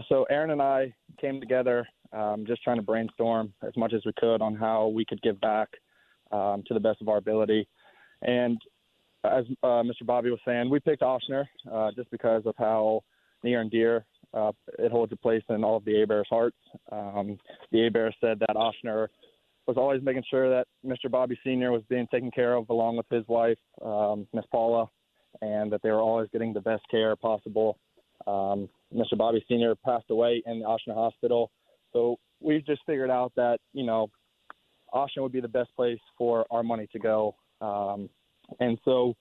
So Aaron and I came together just trying to brainstorm as much as we could on how we could give back to the best of our ability. And as Mr. Bobby was saying, we picked Ochsner just because of how near and dear it holds a place in all of the A-Bears' hearts. The A-Bears said that Ochsner was always making sure that Mr. Bobby Sr. was being taken care of along with his wife, Miss Paula, and that they were always getting the best care possible. Mr. Bobby Sr. passed away in the Ochsner Hospital. So we just figured out that, Ochsner would be the best place for our money to go. And so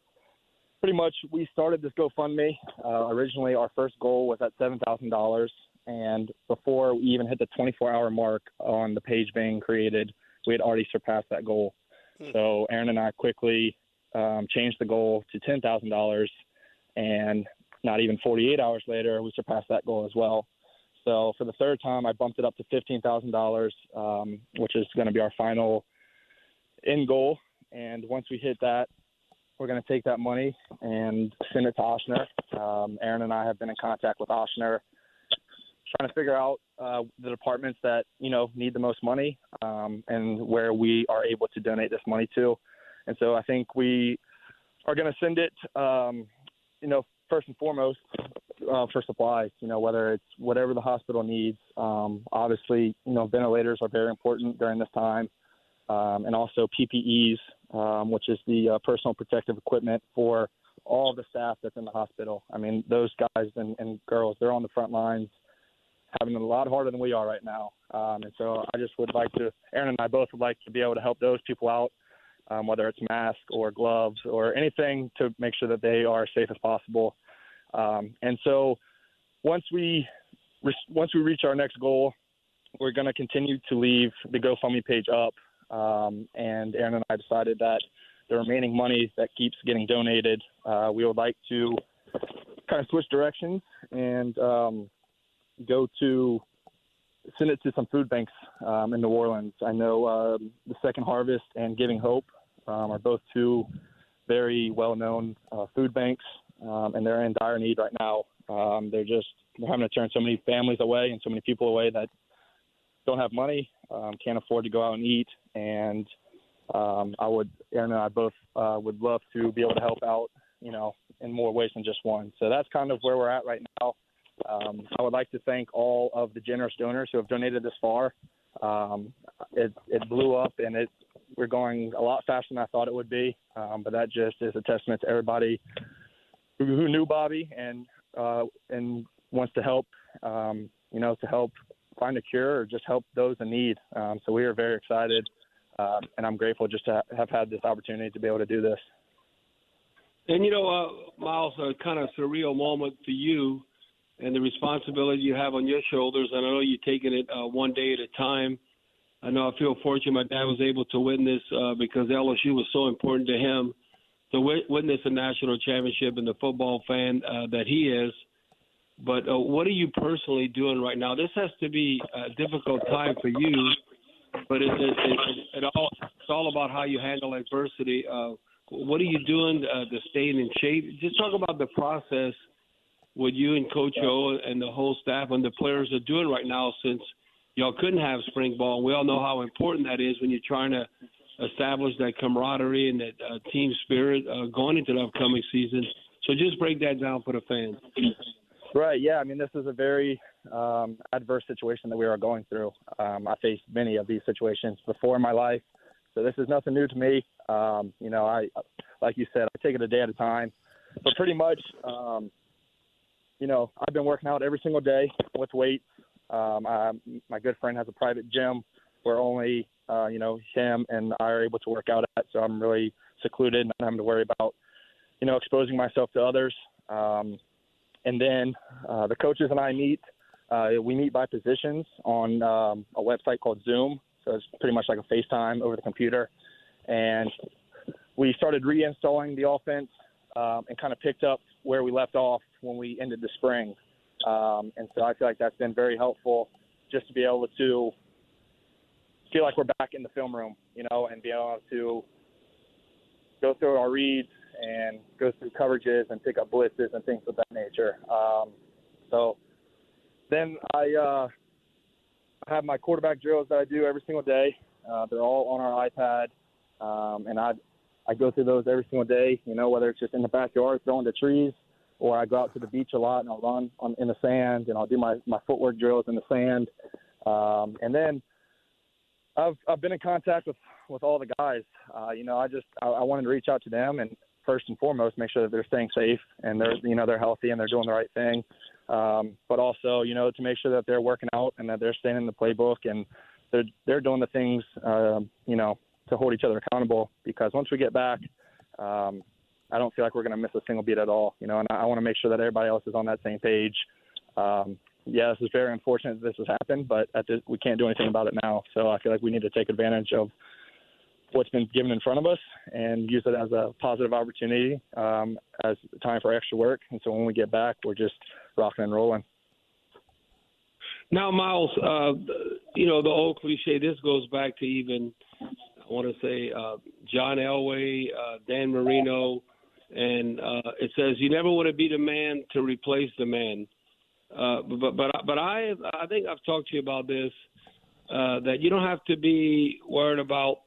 pretty much we started this GoFundMe. Originally, our first goal was at $7,000. And before we even hit the 24-hour mark on the page being created, we had already surpassed that goal. So Aaron and I quickly changed the goal to $10,000. And not even 48 hours later, we surpassed that goal as well. So for the third time, I bumped it up to $15,000, which is going to be our final end goal. And once we hit that, we're going to take that money and send it to Ochsner. Aaron and I have been in contact with Ochsner, trying to figure out the departments that, need the most money and where we are able to donate this money to. And so I think we are going to send it, first and foremost, for supplies, whether it's whatever the hospital needs. Obviously, ventilators are very important during this time, and also PPEs, which is the personal protective equipment for all the staff that's in the hospital. I mean, those guys and girls, they're on the front lines having it a lot harder than we are right now. And so I just would like to, Aaron and I both would like to be able to help those people out, whether it's masks or gloves or anything to make sure that they are as safe as possible. And so once we reach our next goal, we're going to continue to leave the GoFundMe page up. And Aaron and I decided that the remaining money that keeps getting donated, we would like to kind of switch directions and send it to some food banks in New Orleans. I know the Second Harvest and Giving Hope are both two very well-known food banks, and they're in dire need right now. They're having to turn so many families away and so many people away that don't have money, can't afford to go out and eat. And Aaron and I both would love to be able to help out, in more ways than just one. So that's kind of where we're at right now. I would like to thank all of the generous donors who have donated this far. It blew up, and we're going a lot faster than I thought it would be. But that just is a testament to everybody who knew Bobby and wants to help, to help find a cure or just help those in need. So we are very excited, and I'm grateful just to have had this opportunity to be able to do this. And, Myles, a kind of surreal moment for you and the responsibility you have on your shoulders. And I know you're taking it one day at a time. I know I feel fortunate my dad was able to witness because LSU was so important to him to witness a national championship and the football fan that he is. But what are you personally doing right now? This has to be a difficult time for you, but it's all about how you handle adversity. What are you doing to stay in shape? Just talk about the process what you and Coach O and the whole staff and the players are doing right now, since y'all couldn't have spring ball. We all know how important that is when you're trying to establish that camaraderie and that team spirit going into the upcoming season. So just break that down for the fans. Right, yeah. I mean, this is a very adverse situation that we are going through. I faced many of these situations before in my life, so this is nothing new to me. I like you said, I take it a day at a time. But pretty much, I've been working out every single day with weights. My good friend has a private gym where only, him and I are able to work out at, so I'm really secluded and not having to worry about, exposing myself to others. And then the coaches and I meet. We meet by positions on a website called Zoom. So it's pretty much like a FaceTime over the computer. And we started reinstalling the offense and kind of picked up where we left off when we ended the spring. And so I feel like that's been very helpful just to be able to feel like we're back in the film room, and be able to go through our reads and go through coverages and pick up blitzes and things of that nature. So then I have my quarterback drills that I do every single day. They're all on our iPad, and I go through those every single day, whether it's just in the backyard throwing to trees, or I go out to the beach a lot and I'll run in the sand, and I'll do my footwork drills in the sand. And then I've been in contact with all the guys. I wanted to reach out to them and first and foremost make sure that they're staying safe and they're healthy and they're doing the right thing. But also, to make sure that they're working out and that they're staying in the playbook and they're doing the things, to hold each other accountable, because once we get back, I don't feel like we're going to miss a single beat at all, and I want to make sure that everybody else is on that same page. This is very unfortunate that this has happened, but we can't do anything about it now. So I feel like we need to take advantage of what's been given in front of us and use it as a positive opportunity, as time for extra work. And so when we get back, we're just rocking and rolling. Now, Myles, the old cliche, this goes back to even, I want to say, John Elway, Dan Marino, and it says you never want to be the man to replace the man. But I think I've talked to you about this, that you don't have to be worried about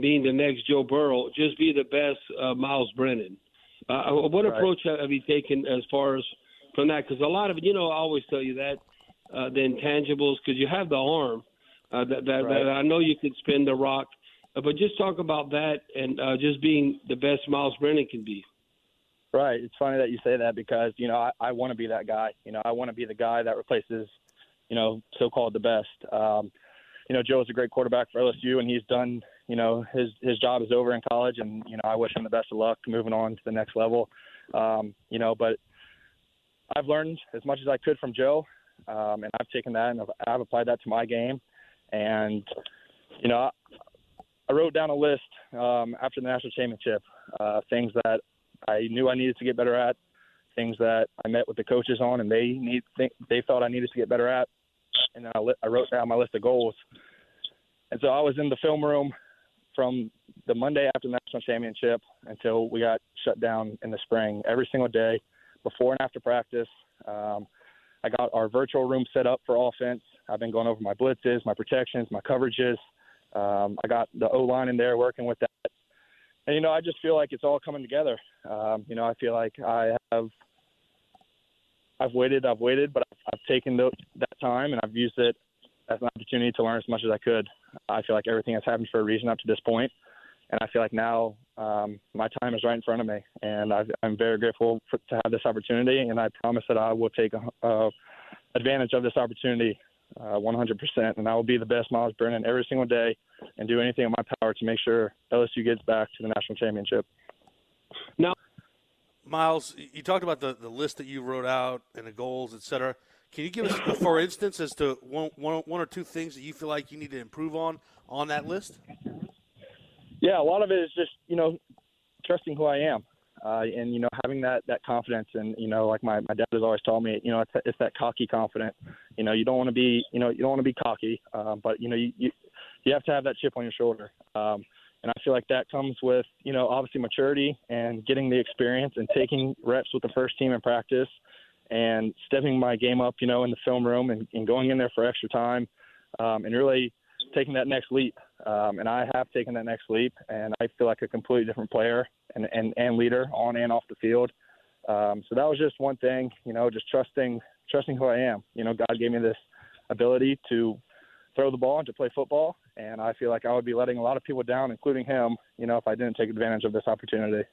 being the next Joe Burrow. Just be the best Myles Brennan. What approach have you taken as far as from that? Because a lot of it, I always tell you that, the intangibles, because you have the arm that I know you could spin the rock. But just talk about that and just being the best Myles Brennan can be. Right. It's funny that you say that because, I want to be that guy. I want to be the guy that replaces, so-called the best. Joe's a great quarterback for LSU, and he's done, his job is over in college, and, I wish him the best of luck moving on to the next level. But I've learned as much as I could from Joe, and I've taken that and I've applied that to my game. And, I wrote down a list after the national championship, things that I knew I needed to get better at, things that I met with the coaches on, and they felt I needed to get better at. And then I wrote down my list of goals. And so I was in the film room from the Monday after the national championship until we got shut down in the spring, every single day, before and after practice. I got our virtual room set up for offense. I've been going over my blitzes, my protections, my coverages. I got the O-line in there working with that. And, I just feel like it's all coming together. I feel like I've waited, but I've taken that time and I've used it as an opportunity to learn as much as I could. I feel like everything has happened for a reason up to this point, and I feel like now my time is right in front of me, and I'm very grateful to have this opportunity, and I promise that I will take advantage of this opportunity 100%, and I will be the best Myles Brennan every single day and do anything in my power to make sure LSU gets back to the national championship. Now, Myles, you talked about the list that you wrote out and the goals, et cetera. Can you give us, for instance, as to one or two things that you feel like you need to improve on that list? Yeah, a lot of it is just, trusting who I am. And, having that confidence. And, like my dad has always told me, it's that cocky confidence. You don't want to be, you don't want to be cocky, but, you have to have that chip on your shoulder. And I feel like that comes with, obviously maturity and getting the experience and taking reps with the first team in practice and stepping my game up, in the film room and going in there for extra time and really taking that next leap. And I have taken that next leap, and I feel like a completely different player and leader on and off the field. So that was just one thing, just trusting who I am. God gave me this ability to throw the ball and to play football, and I feel like I would be letting a lot of people down, including him, if I didn't take advantage of this opportunity.